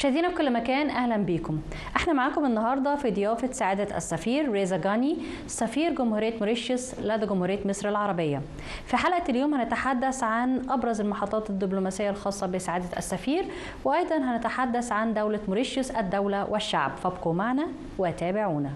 مشاهدينا في كل مكان اهلا بيكم. احنا معاكم النهارده في ضيافه سعاده السفير ريزا غاني سفير جمهوريه موريشيوس لدى جمهوريه مصر العربيه. في حلقه اليوم هنتحدث عن ابرز المحطات الدبلوماسيه الخاصه بسعاده السفير، وايضا هنتحدث عن دوله موريشيوس الدوله والشعب، فابقوا معنا وتابعونا.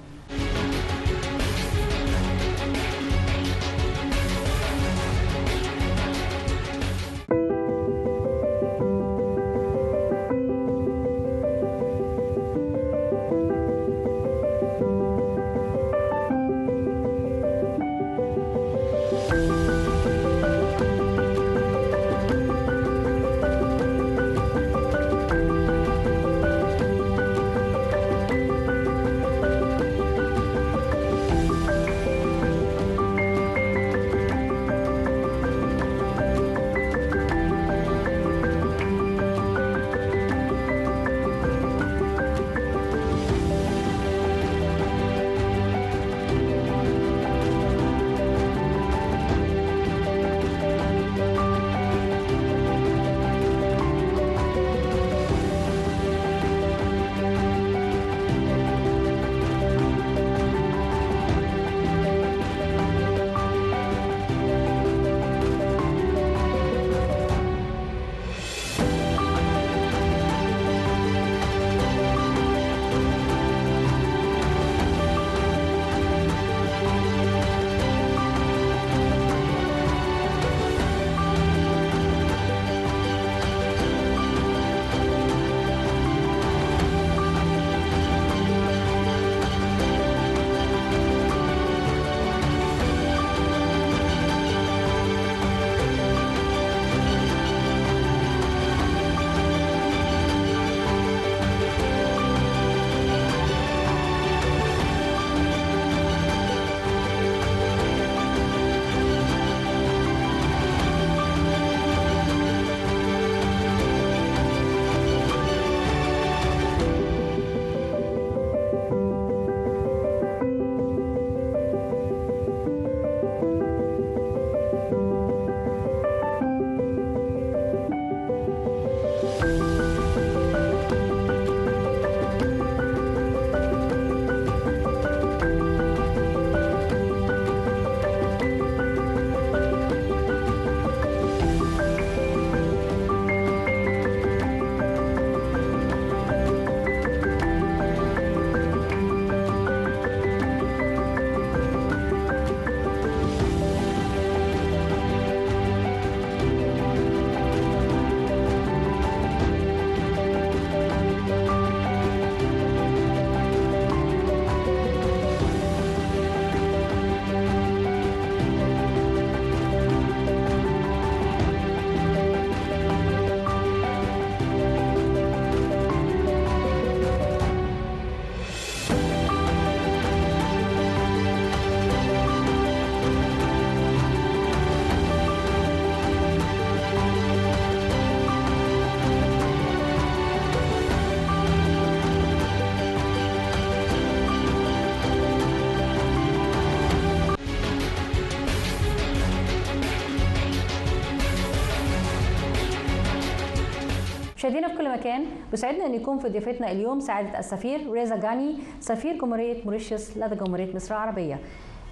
مشاهدينا في كل مكان، بيسعدنا ان يكون في ضيافتنا اليوم سعاده السفير ريزا غاني سفير جمهوريه موريشيوس لدى جمهوريه مصر العربيه.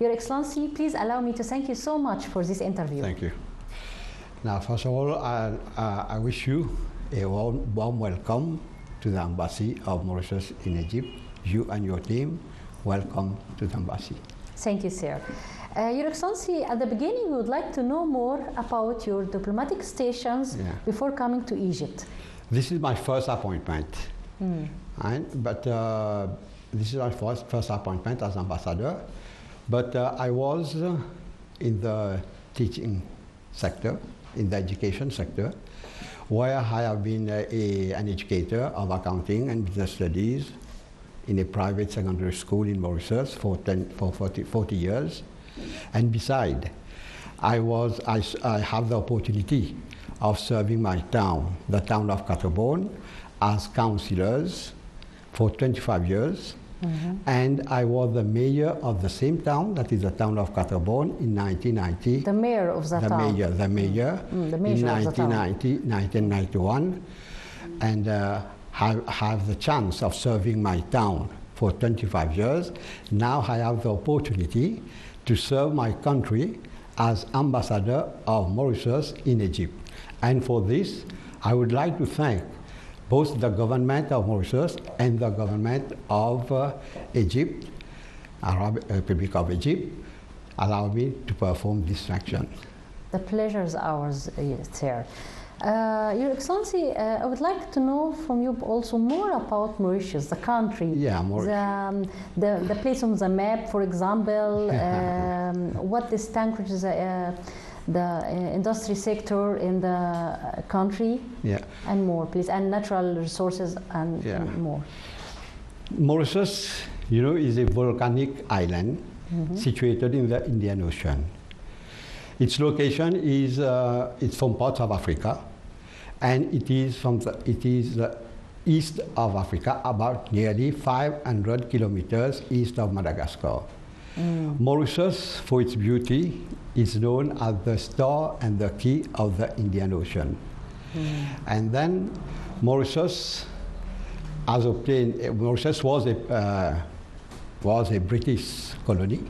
Your Excellency, please allow me to thank you so much for this interview. Thank you. Now, first of all, I wish you a warm welcome to the Embassy of Mauritius in Egypt. You and your team, welcome to the Embassy. Thank you, sir. Your Excellency, at the beginning, we would like to know more about your diplomatic stations before coming to Egypt. This is my first appointment, but this is my first appointment as ambassador. But I was in the teaching sector, in the education sector, where I have been an educator of accounting and business studies in a private secondary school in Mauritius for 40 years. And besides, I have the opportunity of serving my town, the town of Catabon, as councillors for 25 years. And I was the mayor of the same town, that is the town of Catabon, in 1990. The mayor of the town. The mayor the mayor in of the town. 1991. And have the chance of serving my town for 25 years. Now I have the opportunity to serve my country as ambassador of Mauritius in Egypt. And for this, I would like to thank both the government of Mauritius and the government of Egypt, Arab Republic of Egypt, allow me to perform this function. The pleasure is ours, sir. Your Excellency, I would like to know from you also more about Mauritius, the country, the place on the map, for example, what distinguishes the industry sector in the country, and more, please, and natural resources and more. Mauritius, you know, is a volcanic island situated in the Indian Ocean. Its location is it's from parts of Africa, and it is the east of Africa, about nearly 500 kilometers east of Madagascar. Mauritius, for its beauty, is known as the star and the key of the Indian Ocean. And then Mauritius has obtained. Mauritius was a British colony.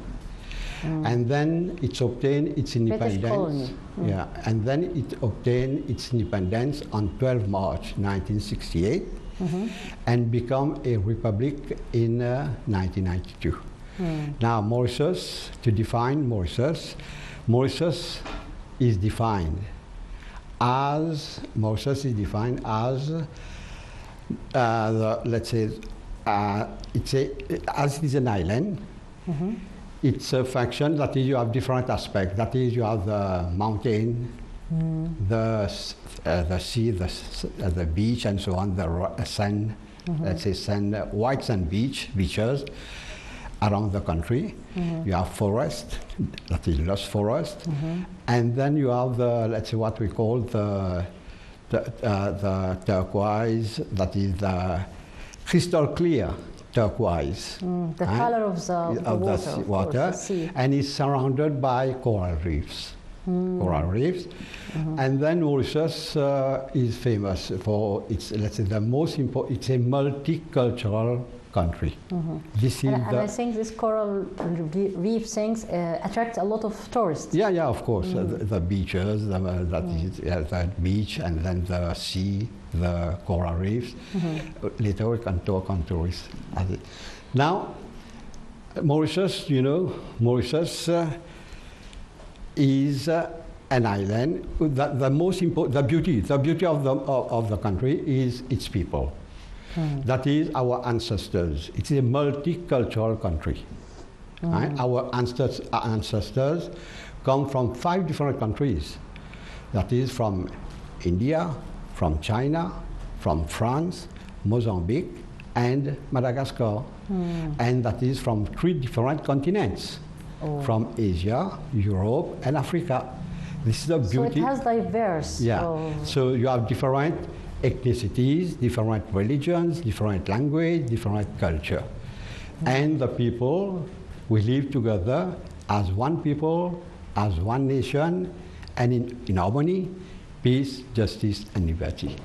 And then it's obtained its independence. And then it obtained its independence on 12 March 1968 and become a republic in 1992. Now Mauritius, to define Mauritius, Mauritius is defined as let's say as it is an island. It's a faction that is, you have different aspects. That is, you have the mountain, the sea, the beach, and so on, the sand, let's say sand, white sand beaches around the country. You have forest, that is lush forest. And then you have the, let's say, what we call the turquoise, that is the crystal clear turquoise. The color of the water, the sea. And it's surrounded by coral reefs. And then Mauritius is famous for its, let's say, the most important, it's a multicultural country. This is and I think this coral reef things attract a lot of tourists. Yeah, of course. The beaches, the beach, and then the sea, the coral reefs. Later we can talk on tourists. Now, Mauritius, you know, Mauritius is an island. The most important, the beauty of the country is its people. That is our ancestors. It's a multicultural country. Right? Our ancestors come from 5 different countries. That is from India, from China, from France, Mozambique, and Madagascar. And that is from 3 different continents, from Asia, Europe, and Africa. This is the beauty. So it has diverse. So you have different ethnicities, different religions, different language, different culture. And the people, we live together as one people, as one nation, and in harmony, peace, justice, and liberty.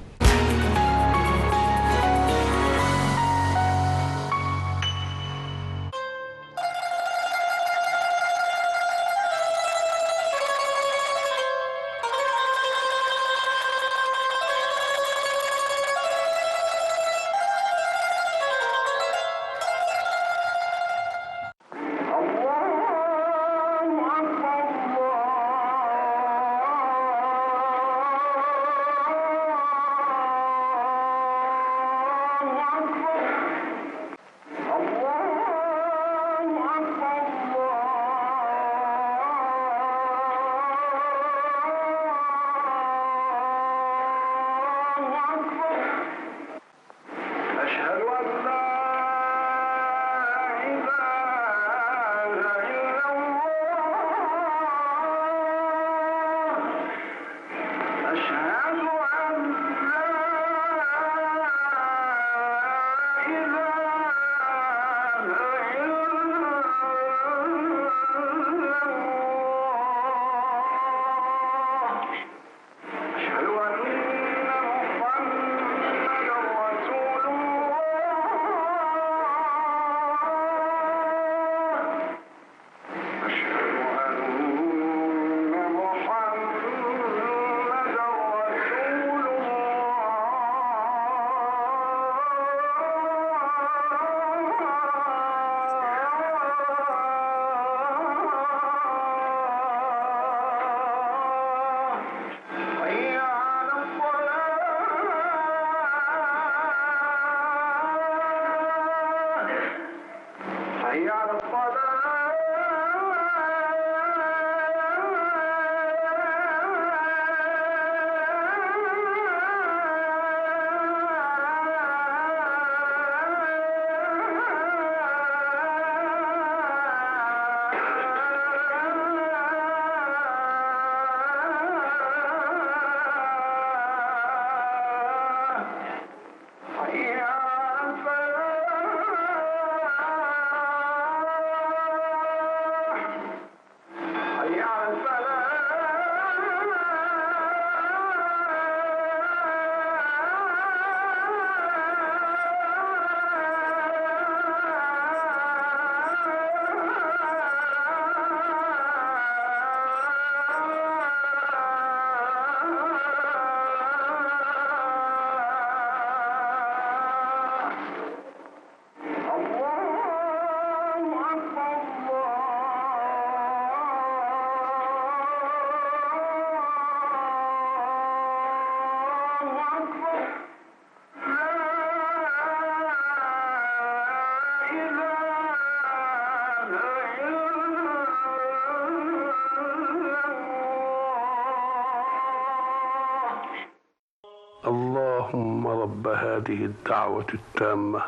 اللهم رب هذه الدعوة التامة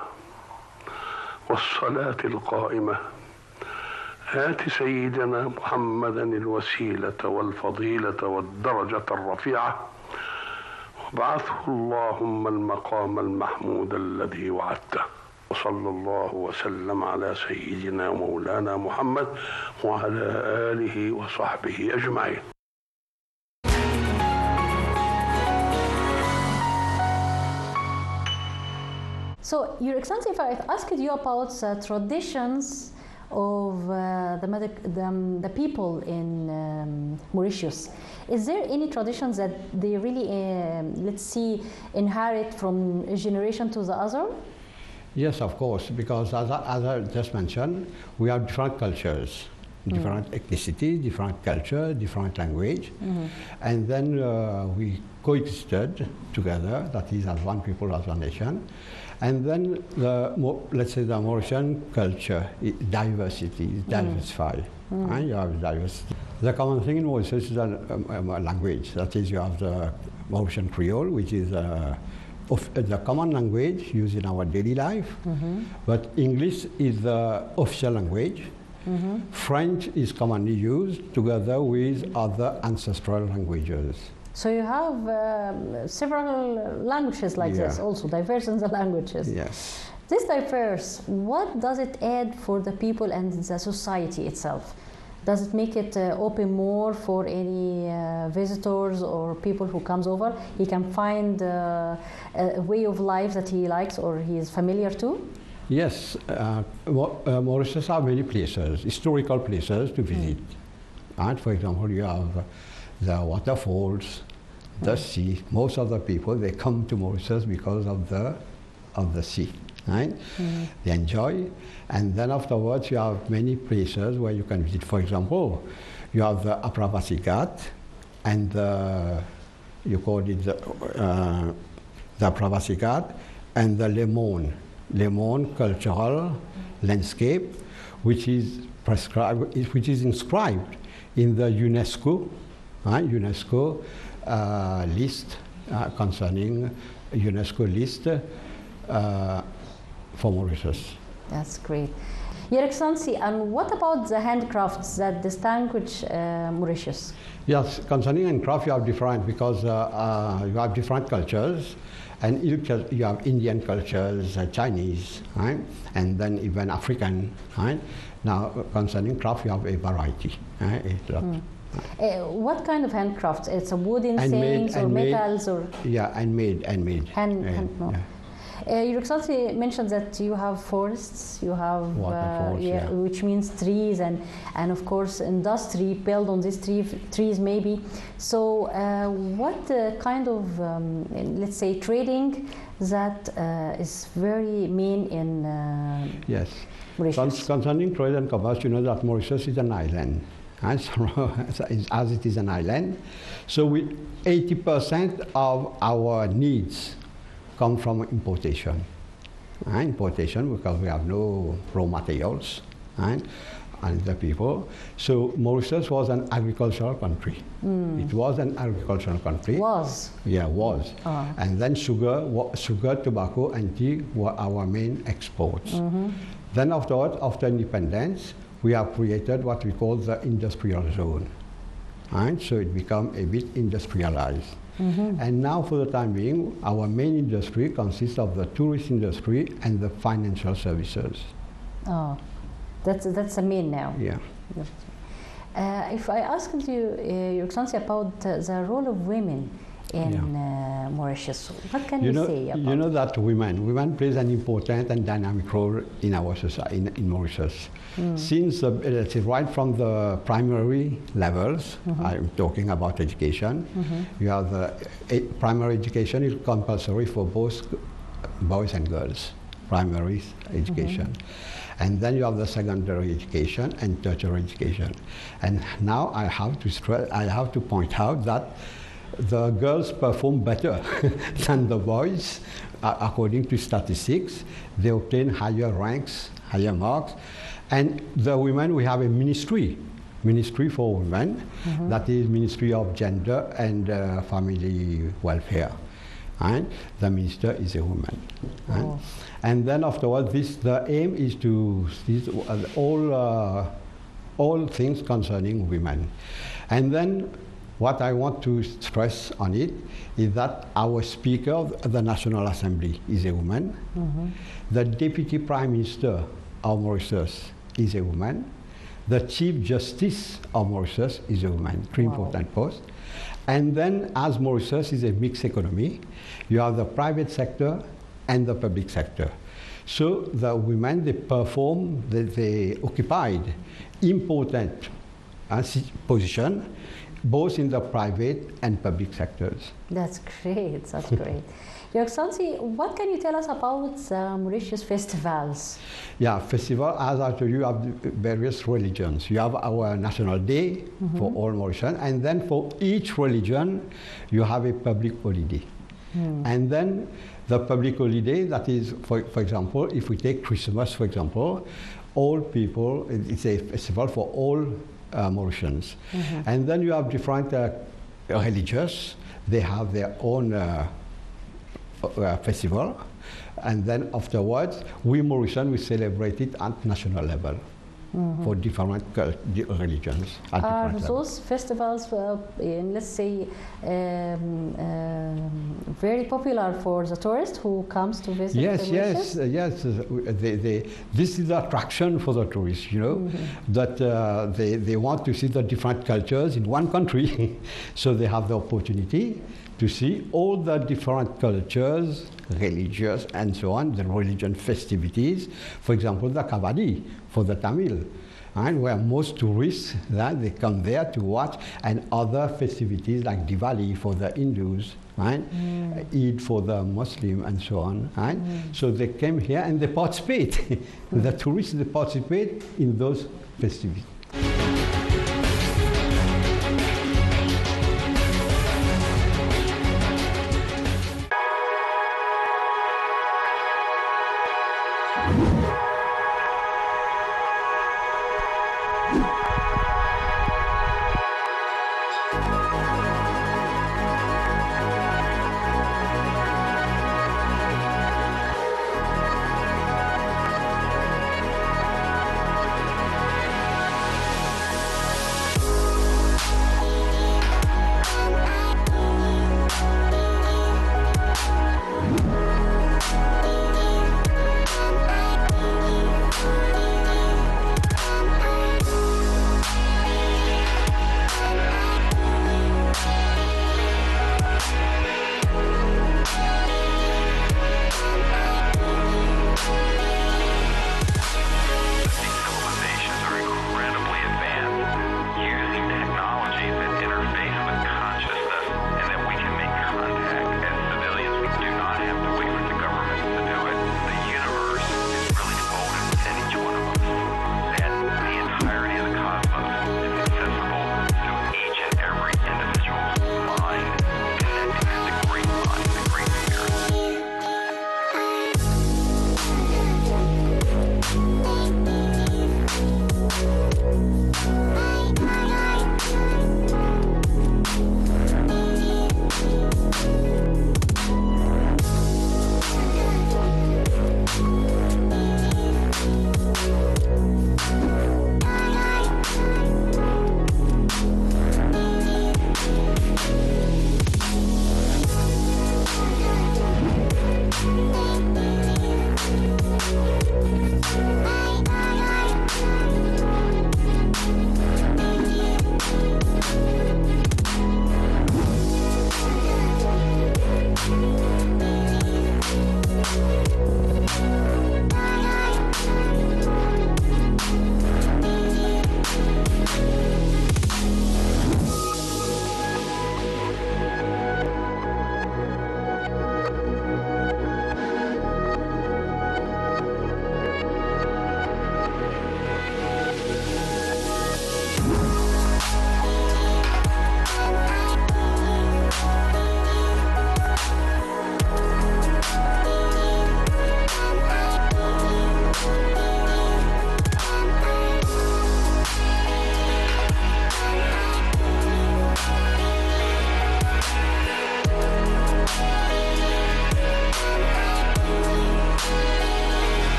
والصلاة القائمة آت سيدنا محمدا الوسيلة والفضيلة والدرجة الرفيعة وابعثه اللهم المقام المحمود الذي وعدته وصلى الله وسلم على سيدنا مولانا محمد وعلى آله وصحبه أجمعين. So, Your Excellency, if I asked you about the traditions of the people in Mauritius, is there any traditions that they really, let's see, inherit from a generation to the other? Yes, of course, because as I just mentioned, we have different cultures, different ethnicity, different culture, different language, and then we coexisted together, that is, as one people, as one nation. And then, let's say, the Mauritian culture, diversity, is diversified. Right? You have diversity. The common thing in Mauritius is a language. That is, you have the Mauritian Creole, which is the common language used in our daily life. But English is the official language. French is commonly used together with other ancestral languages. So you have several languages like this, also diverse in the languages. Yes. This diverse, what does it add for the people and the society itself? Does it make it open more for any visitors or people who comes over? He can find a way of life that he likes or he is familiar to? Yes, Mauritius have many places, historical places to visit. And for example, you have the waterfalls, the sea. Most of the people, they come to Mauritius because of the sea, right? They enjoy. And then afterwards, you have many places where you can visit. For example, you have the Apravasi Ghat and you call it the Apravasi Ghat and the Lemon cultural landscape, which is prescribed, which is inscribed in the UNESCO list concerning UNESCO list for Mauritius. That's great. Your Excellency, and what about the handcrafts that distinguish Mauritius? Yes, concerning handcraft, you have different, because you have different cultures, and you have Indian cultures, Chinese, right? And then even African, right? Now, concerning craft, you have a variety, right? What kind of handcrafts? It's a wooden things or metals or? Yeah, handmade. Hand. Yeah. Your Excellency mentioned that you have forests, you have which means trees, and of course industry built on these trees maybe. So what kind of let's say trading that is very main in yes. Mauritius? Concerning trade and commerce, you know that Mauritius is an island. And so, as it is an island, so 80% of our needs come from importation. Importation, because we have no raw materials, and the people. So Mauritius was an agricultural country. It was an agricultural country. Was? Yeah, was. And then sugar, tobacco, and tea were our main exports. Then afterwards, after independence, we have created what we call the industrial zone. So it became a bit industrialized. And now, for the time being, our main industry consists of the tourist industry and the financial services. Oh, that's the main now. Yeah. If I asked you, Your Excellency, about the role of women in Mauritius, what can you say about You know that women plays an important and dynamic role in our society, in Mauritius. Since let's say right from the primary levels, I'm talking about education. You have the primary education is compulsory for both boys and girls, primary education. And then you have the secondary education and tertiary education. And now I have to point out that the girls perform better than the boys. According to statistics, they obtain higher ranks, higher marks. And the women, we have a ministry for women, that is Ministry of Gender and Family Welfare. And the minister is a woman. Oh. And then afterwards, the aim is to all things concerning women. And then what I want to stress on it is that our Speaker of the National Assembly is a woman. The Deputy Prime Minister of Mauritius is a woman. The Chief Justice of Mauritius is a woman, three important posts. And then, as Mauritius is a mixed economy, you have the private sector and the public sector. So the women, they occupied important position, both in the private and public sectors. That's great, that's great. Your Excellency, what can you tell us about Mauritius festivals? Yeah, festival, as I told you, you have various religions. You have our national day for all Mauritians, and then for each religion, you have a public holiday. And then the public holiday, that is, for example, if we take Christmas, for example, all people, it's a festival for all Mauritians. And then you have different religions, they have their own festival, and then afterwards, we Mauritians, we celebrate it at national level for different religions. Are those festivals, let's say, very popular for the tourist who comes to visit Mauritius? Yes. This is the attraction for the tourists, you know, that they want to see the different cultures in one country, so they have the opportunity to see all the different cultures, religious and so on, the religion festivities. For example, the Kavadi for the Tamil, and where most tourists, they come there to watch, and other festivities like Diwali for the Hindus, right? Eid for the Muslim and so on. Right? So they came here and they participate. The tourists, they participate in those festivities.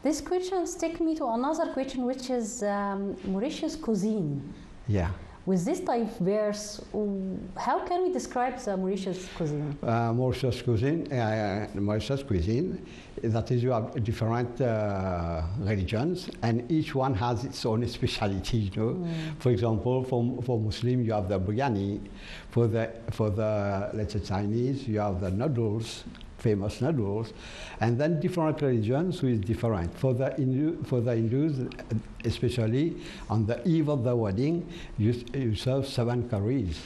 This question takes me to another question, which is Mauritius cuisine. Yeah. With this diverse, how can we describe the Mauritius cuisine? Mauritius cuisine, that is, you have different religions, and each one has its own specialty. You know, for example, for Muslim, you have the biryani. For the let's say Chinese, you have the noodles, famous noodles, and then different religions with different. For the Hindus, especially on the eve of the wedding, you serve 7 curries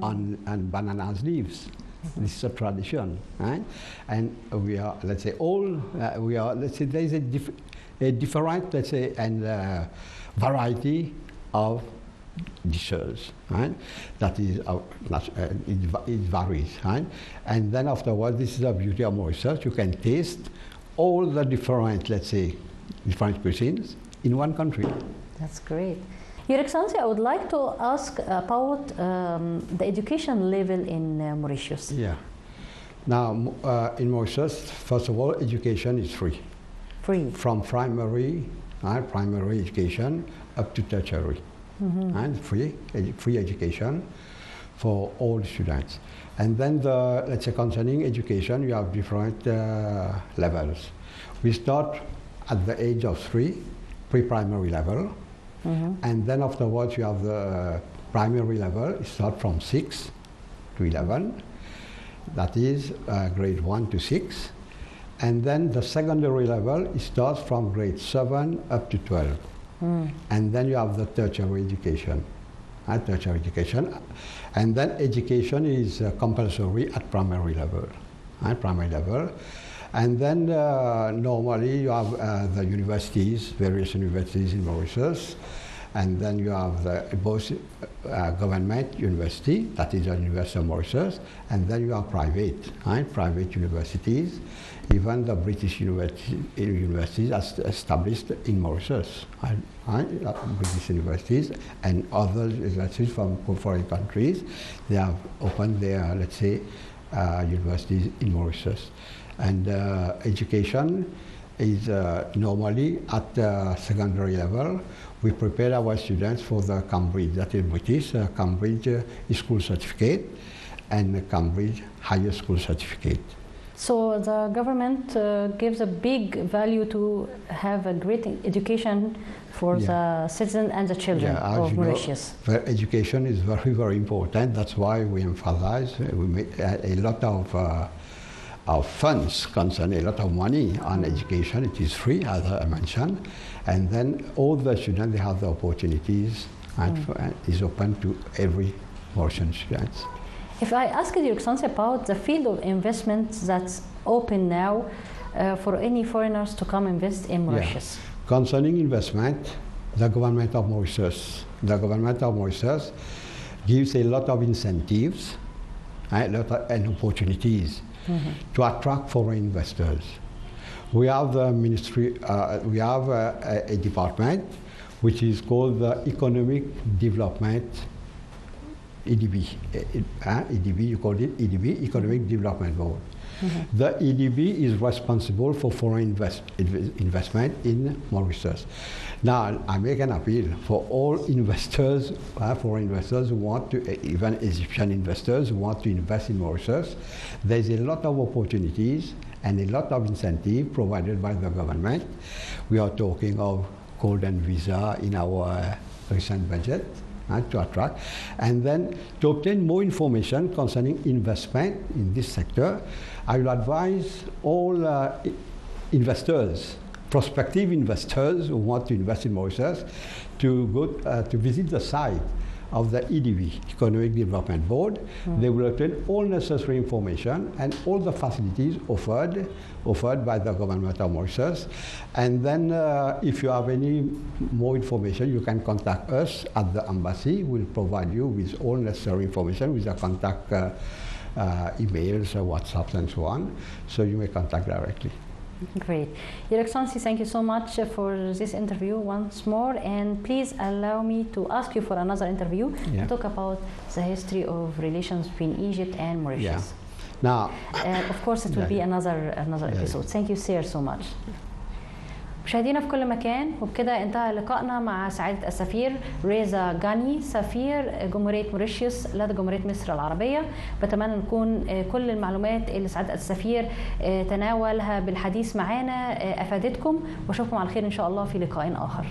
on banana leaves. This is a tradition, right? And we are, let's say, there is a different, let's say, and variety of dishes, right? That is, it varies, right? And then afterwards, this is the beauty of Mauritius. You can taste all the different, let's say, different cuisines in one country. That's great. Your Excellency, I would like to ask about the education level in Mauritius. Yeah. Now, in Mauritius, first of all, education is free. Free. From primary education up to tertiary. And free education for all students. And then let's say concerning education, you have different levels. We start at the age of 3, pre-primary level, and then afterwards you have the primary level. It starts from 6 to 11. That is grade 1 to 6. And then the secondary level, it starts from grade 7 up to 12. And then you have the tertiary education. And then education is compulsory at primary level. And then normally you have the universities, various universities in Mauritius. And then you have both government university, that is the University of Mauritius, and then you have private universities. Even the British universities are established in Mauritius, British universities, and other universities from foreign countries, they have opened their, let's say, universities in Mauritius. And education is normally at secondary level. We prepare our students for the Cambridge, that is British, Cambridge School Certificate and Cambridge Higher School Certificate. So the government gives a big value to have a great education for the citizens and the children of Mauritius. Education is very, very important. That's why we emphasize, we make a lot of funds concern, a lot of money on education. It is free, as I mentioned. And then all the students, they have the opportunities and is open to every Mauritian student. If I ask you, Your Excellency, about the field of investment that's open now for any foreigners to come invest in Mauritius. Yeah. Concerning investment, the government of Mauritius gives a lot of incentives, and opportunities to attract foreign investors. We have the ministry, we have a department which is called the Economic Development, EDB. EDB, you call it EDB, Economic Development Board. The EDB is responsible for foreign investment in Mauritius. Now, I make an appeal for all investors, foreign investors who want to, even Egyptian investors who want to invest in Mauritius. There's a lot of opportunities and a lot of incentive provided by the government. We are talking of golden visa in our recent budget to attract. And then to obtain more information concerning investment in this sector, I will advise all investors, prospective investors who want to invest in Mauritius to go to visit the site of the EDB, Economic Development Board. They will obtain all necessary information and all the facilities offered by the government of Mauritius. And then if you have any more information, you can contact us at the embassy. We'll provide you with all necessary information with the contact emails, WhatsApps, and so on. So you may contact directly. Great. Your Excellency, thank you so much for this interview once more, and please allow me to ask you for another interview to talk about the history of relations between Egypt and Mauritius. Now, of course, it will be another episode. Thank you, sir, so much. مشاهدينا في كل مكان، وبكده انتهى لقائنا مع سعادة السفير ريزا غاني سفير جمهورية موريشيوس لدى جمهورية مصر العربية. بتمنى نكون كل المعلومات اللي سعادة السفير تناولها بالحديث معانا أفادتكم، واشوفكم على خير إن شاء الله في لقاء آخر.